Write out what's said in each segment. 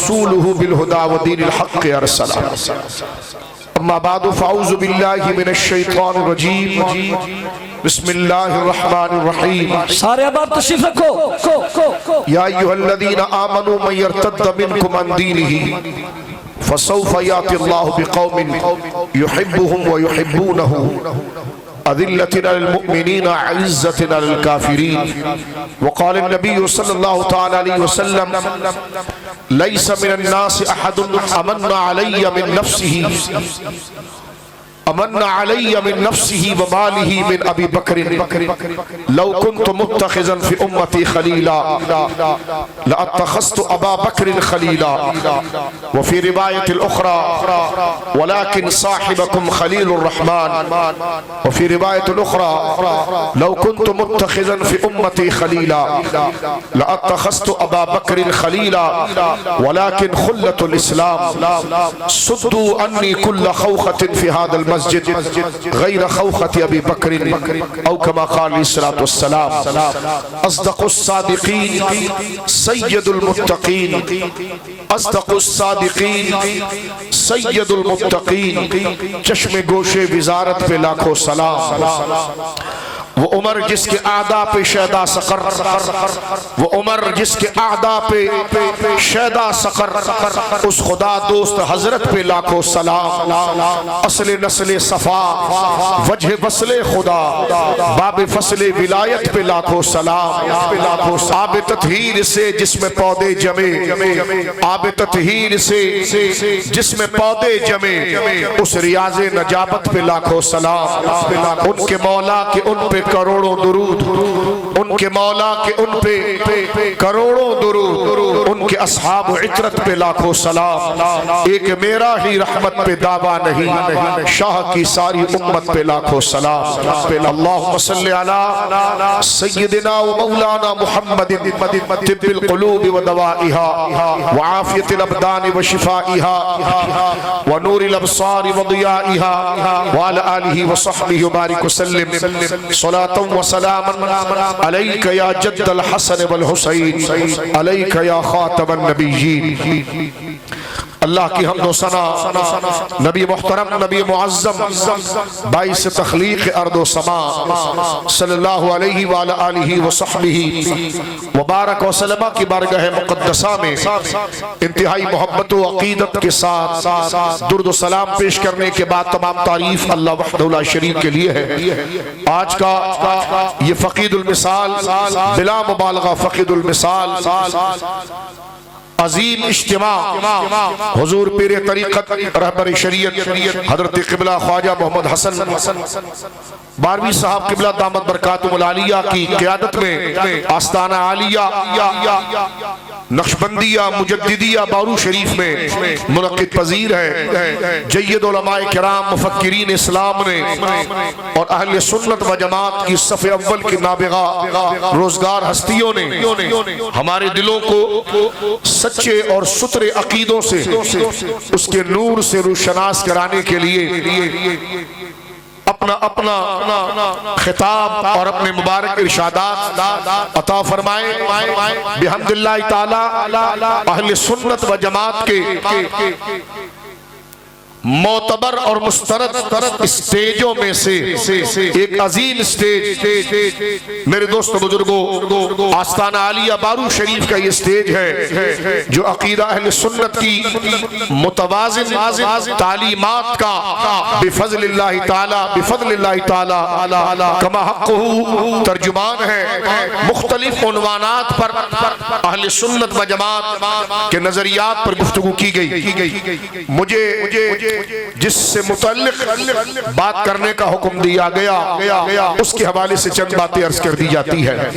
रसूलुहु bill हुदा व दीनिल हक़्क़ अरसला। अम्मा बादु फ़अऊज़ु बिल्लाहि मिनश शैतानिर रजीम। बिस्मिल्लाहिर रहमानिर रहीम। सारे अब आप तशरीफ रखो। या अय्युहल्लज़ीना आमनू मन यर्तद्द मिनकुम अन दीनिही फसौफ़ याति अल्लाहु बिक़ौमिन युहिब्बुहुम व युहिब्बूनहु अज़िल्लतिन अलल मुअमिनीन अइज़्ज़तिन अलल काफ़िरीन। वक़ाल नबी सल्लल्लाहु तआला अलैहि वसल्लम लैसा मिनन नासि अहदुन अमन्ना अलैया मिन नफ्सिही व मालिही मिन अबी बकरिन लौ कुन्तु मुत्तखिज़न फ़ी उम्मती खलीला लअत्तखज़्तु अबा बकरिन खलीला। व फ़ी रिवायतिल उख़रा वलाकिन साहिबकुम खलीलुर रहमान। व फ़ी रिवायतिल उख़रा लौ कुन्तु मुत्तखिज़न फ़ी उम्मती खलीला लअत्तखज़्तु अबा बकरिन खलीला वलाकिन खुल्लतुल इस्लाम सुद्दू अन्नी कुल्ल खौख़तिन फ़ी हाज़ल मस्जिद गैर खौख़ति अबी बकरिन औ कमा क़ाल अलैहिस्सलातु वस्सलाम। अस्दक़ुस सादिक़ीन सय्यदुल मुत्तक़ीन। अस्दक़ुस सादिक़ीन सय्यदुल मुत्तक़ीन। चश्मे गोशे विज़ारत पे लाखों सलाम। वो उमर जिसके आदा पे शैदा सकर, वो उमर जिसके आदा पे शैदा सकर, उस खुदा दोस्त हजरत पे लाखों सलाम। असले नस्ले सफा वजह वसले खुदा बाब फसले विलायत पे लाखों सलाम। आब ततहीर से जिसमें पौधे जमे, आब ततहीर से जिसमें पौधे जमे, उस रियाज़े नजाबत पे लाखों सलाम। उनके मौला के उन पे करोड़ों दुरूद, उनके मौला के उन पे करोड़ों दुरूद, उनके अस्हाब इतरत पे लाखों सलाम। एक मेरा ही रहमत पे दावा नहीं, शाह की सारी उम्मत पे लाखों सलाम। अल्लाहुम्मा सल्लि अला सय्यिदिना व मौलाना मुहम्मदिन तिब्बिल क़ुलूबि व दवाइहा व आफियतिल अबदानि व शिफाइहा व नूरिल अबसारि व दियाइहा व अला आलिहि व सहबिहि व बारिक वसल्लिम सलातन व सलामन अलैका या जद्दल हसन वल हुसैन अलैका या खातमन नबिय्यीन। अल्लाह की हम्द व सना नबी मुहतरम नबी मुअज़्ज़म बाइस तख़लीक़ अर्द व समा सल्लल्लाहु अलैहि व अला आलिहि व सहबिहि व बारक व सल्लम की बारगाह मुक़द्दसा में इंतहाई मोहब्बत व अक़ीदत के साथ दुरूद व सलाम पेश करने के बाद तमाम तारीफ़ अल्लाह वहदहु ला शरीक के लिए है। आज का ये फ़क़ीदुल मिसाल बिला मुबालगा फ़क़ीदुल मिसाल अजीम इज्तिमा हुजूर पीर तरीक़त रहबर शरीयत हज़रत क़िबला ख्वाजा मोहम्मद हसन बारवी साहब क़िबला दामत बरकातुहुल आलिया की क़ियादत में आस्ताना आलिया नक्शबंदिया मुजद्दिदिया बारू शरीफ में मुनक़्क़िद पज़ीर है। जय्यद उलमाए किराम मुफ़क्किरीन इस्लाम ने और अहले सुन्नत व जमात की सफ़े अव्वल की नाबिगा रोज़गार हस्तियों ने हमारे दिलों को सच्चे और सुथरे अकीदों से उसके नूर से रोशनास कराने के लिए अपना अपना खिताब और अपने मुबारक इरशादात अता फरमाए। बिहम्दिल्लाहि ताला अहले सुन्नत व जमात के मोतबर और मुस्तरद स्टेजों में से एक अजीम स्टेज मेरे दोस्तों बुजुर्गों आस्ताना आलिया बारू शरीफ का ये स्टेज है जो अकीदा अहले सुन्नत की मुतवाज़िन तालीमात का बिफज़लिल्लाहि ताला कमा हक़्क़ुहु तर्जुमान है। मुख्तलिफ उन्वानात पर अहले सुन्नत व जमात के नजरियात पर गुफ्तगू की गई। मुझे जिससे मुतल्लिक़ बात करने का हुक्म दिया गया उसके हवाले से चंद बातें अर्ज कर दी जाती है।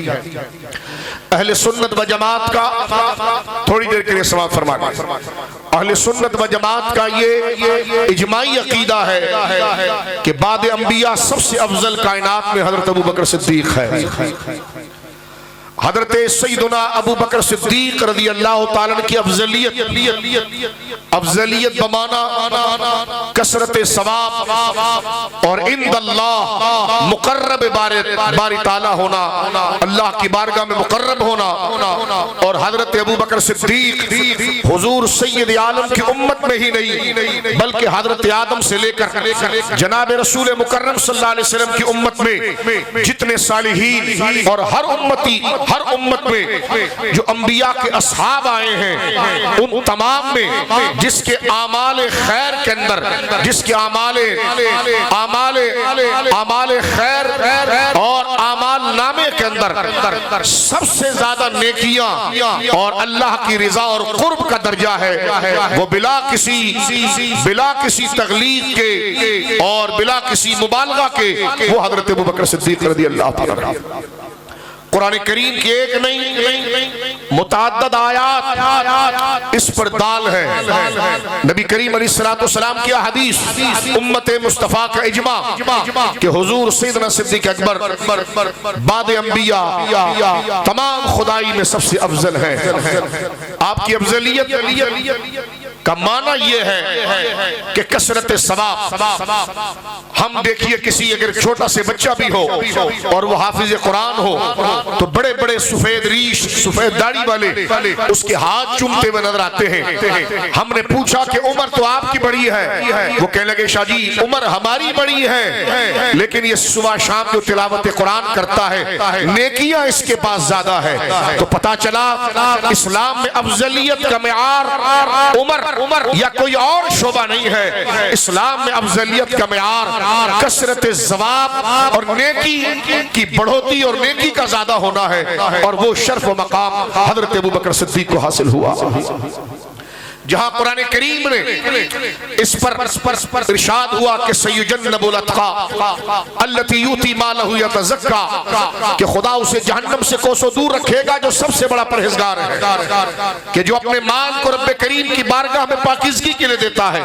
अहले सुन्नत व जमात का थोड़ी देर के लिए समाअत फरमाना। अहले सुन्नत व जमात का ये इजमाई अकीदा है कि बाद अंबिया सबसे अफजल कायनात में हज़रत अबू बकर सिद्दीक़ है। हजरत सैयदना अबू बकर सिद्दीक रज़ी अल्लाह ताला अन्हु की अफजलियत बमाना कसरत सवाब और इंदल्लाह मुकर्रब बारी ताला होना, अल्लाह की बारगाह में मुकर्रब होना। और हजरत अबू बकर सिद्दीक हुजूर सैयद आलम की उम्मत में ही नहीं बल्कि हजरत आदम से लेकर जनाब रसूल मुकर्रम सल्लल्लाहु अलैहि वसल्लम की उम्मत में जितने सालिहीन और हर उम्मत में जो अंबिया के असहाब आए हैं, उन तमाम में जिसके आमाल खैर के अंदर, जिसके आमाल खैर और आमाल नामे के अंदर सबसे ज्यादा नेकियां और अल्लाह की रिजा और कुर्ब का दर्जा है, वो बिला किसी तगलीद के और बिला किसी मुबालगा के वो हजरत अबू बकर सिद्दीक रज़ियल्लाहु ताला। कुरान करीम की एक नहीं मुतअद्दिद आयात इस पर दाल है। नबी करीम अलैहिस्सलाम की हदीस, उम्मत मुस्तफा का इजमा कि हुजूर सैयदना सिद्दीक अकबर बाद अंबिया तमाम खुदाई में सबसे अफजल है। आपकी अफजलियत का माना यह है कि कसरत सवाब। हम देखिए किसी अगर छोटा से बच्चा भी हो और वो हाफिज कुरान हो तो बड़े बड़े सफेद रीश सफेद दाढ़ी वाले उसके हाथ चूमते हुए नजर आते हैं। हमने पूछा कि उम्र तो आपकी बड़ी है, वो कहने लगे शाह जी उम्र हमारी बड़ी है लेकिन ये सुबह शाम जो तिलावत कुरान करता है नेकियां इसके पास ज्यादा है। तो पता चला इस्लाम में अफजलियत का मेयार उम्र या कोई और शोबा नहीं है। इस्लाम में अफजलियत का मेयार कसरत सवाब और नेकी की बढ़ोतरी और नेकी का ज्यादा होना है। और वो शर्फ व मकाम हजरत अबू बकर सिद्दीक को हासिल हुआ जहां कुरान करीम ने इस पर इरशाद हुआ कि सयुजन्नबुल अत्का अल्लती यूती मालहु यतज़क्का, कि खुदा उसे जहन्नम से कोसों दूर रखेगा जो सबसे बड़ा परहेजगार है, कि जो अपने माल को रब्बे करीम की बारगाह में पाकीज़गी के लिए देता है।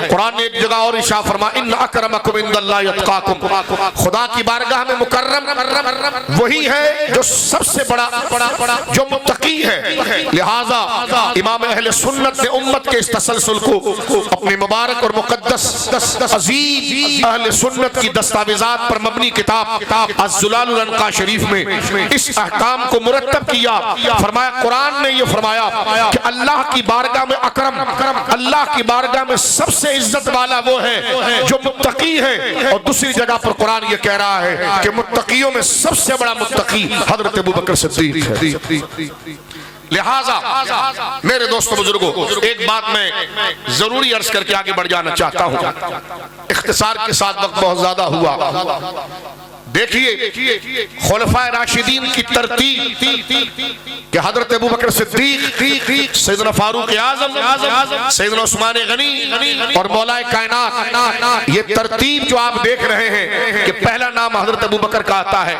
कुरान ने एक जगह और इरशाद फरमाया इन्न अक्रमकुम इंदल्लाहि अत्काकुम, खुदा की बारगाह में मुकर्रम वही है जो सबसे बड़ा जो मुत्तकी है। लिहाजा इमाम अहले सुन्नत ने उम्मत के इस तसलसल को अपनी मुबारक और मुकद्दस अजीज अहले सुन्नत की दस्तावेजात पर मबनी किताब अज़्ज़ुलालुल अनक़ा शरीफ में इस अहकाम को मुरत्तब किया। फरमाया कुरान ने ये फरमाया कि अल्लाह की बारगाह में अकरम, अल्लाह की बारगाह में सबसे इज्जत वाला वो है जो मुत्तकी है। और दूसरी जगह पर कुरान ये कह रहा है कि मुत्तकियों में सबसे बड़ा मुत्तकी हजरत अबू बकर सिद्दीक है। लिहाजा मेरे दोस्तों बुजुर्गों, एक बात मैं जरूरी अर्ज करके आगे बढ़ जाना चाहता हूं। इख्तिसार के साथ वक्त बहुत ज्यादा हुआ। देखिए खुलफाए राशिदीन की तरतीब कि हजरत अबू बकर सिद्दीक, सैयदना फारूक आज़म, सैयदना उस्मान गनी और मौलाए कायनात, ये तरतीब जो आप देख रहे हैं कि पहला नाम हजरत अबू बकर का आता है,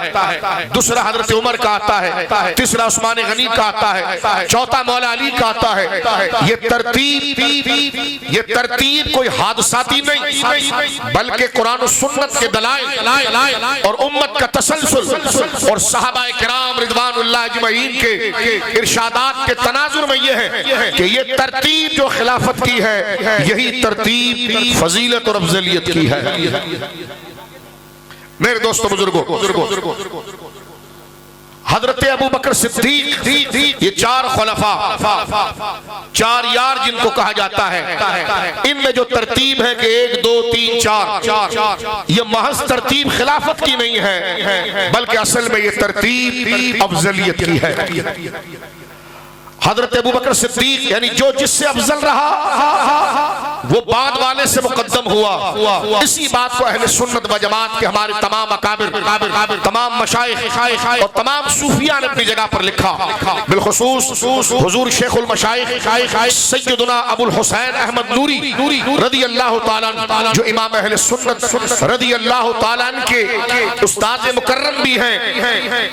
दूसरा हजरत उमर का आता है, तीसरा उस्मान गनी का आता है, चौथा मौला अली का आता है। ये तरतीब कोई हादसाती नहीं बल्कि कुरान और सुन्नत के दलाइल और उम्मत का तसलसल और सहाबाए किराम रिज़वानुल्लाह अजमईन के इरशादात के तनाजुर में यह है कि ये तरतीब जो खिलाफत की है यही तरतीब फजीलत और अफजलियत की है। मेरे दोस्तों बुजुर्गों, हजरत अबू बकर सिद्दीक ये चार खुलफा, चार यार जिनको कहा जाता है, इनमें जो तरतीब है कि 1 2 3 4 ये महज तरतीब खिलाफत की नहीं है बल्कि असल में ये तरतीब अफजलियत की है। हजरत अबू बकर सिद्दीक यानी जो जिससे अफजल रहा वो बाद वाले से मुकद्दम हुआ। इसी बात को अहले सुन्नत व जमात के हमारे तमाम अकाबिर, तमाम मशाइख और तमाम सूफिया ने अपनी जगह पर लिखा। बिलखुसूस हुजूर शेखुल मशाइख सैयदना अबुल हुसैन अहमद नूरी रज़ियल्लाहु ताला अन्हु, जो इमाम अहले सुन्नत रज़ियल्लाहु ताला अन्हु के उस्ताद मुकर्रम भी हैं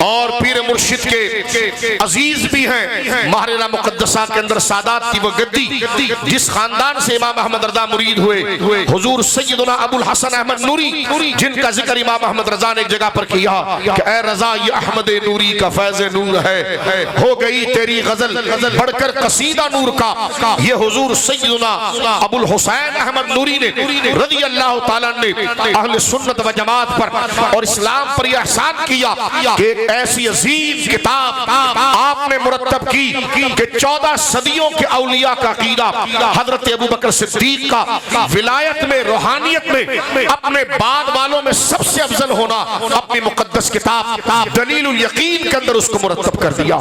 और पीर मुर्शिद के अजीज भी हैं। महरेला मुकद्दसा के अंदर सादात की वो गद्दी जिस खानदान से इमाम अहमद अहमद रजा मुरीद हुए हुजूर सैयदना अबुल हसन अहमद नूरी, जिनका जिक्र इमाम अहमद रजा ने एक जगह पर किया कि ए रजा ये अहमद नूरी का फैज़ नूर है, हो गई तेरी गजल बढ़कर कसीदा नूर का। ये हुजूर सैयदना अबुल हुसैन अहमद नूरी ने रज़ी अल्लाह ताला ने अहले सुन्नत व जमात पर और इस्लाम पर यह एहसान किया कि एक ऐसी अजीम किताब आपने मुरत्तब की कि 14 सदियों के औलिया का अकीदा, हजरत अबू बकर सिद्दीक का विलायत में, रूहानियत में अपने बाद वालों में सबसे अफजल होना, अपनी मुकद्दस किताब दलीलुल यकीन के अंदर उसको मुरत्तब कर दिया।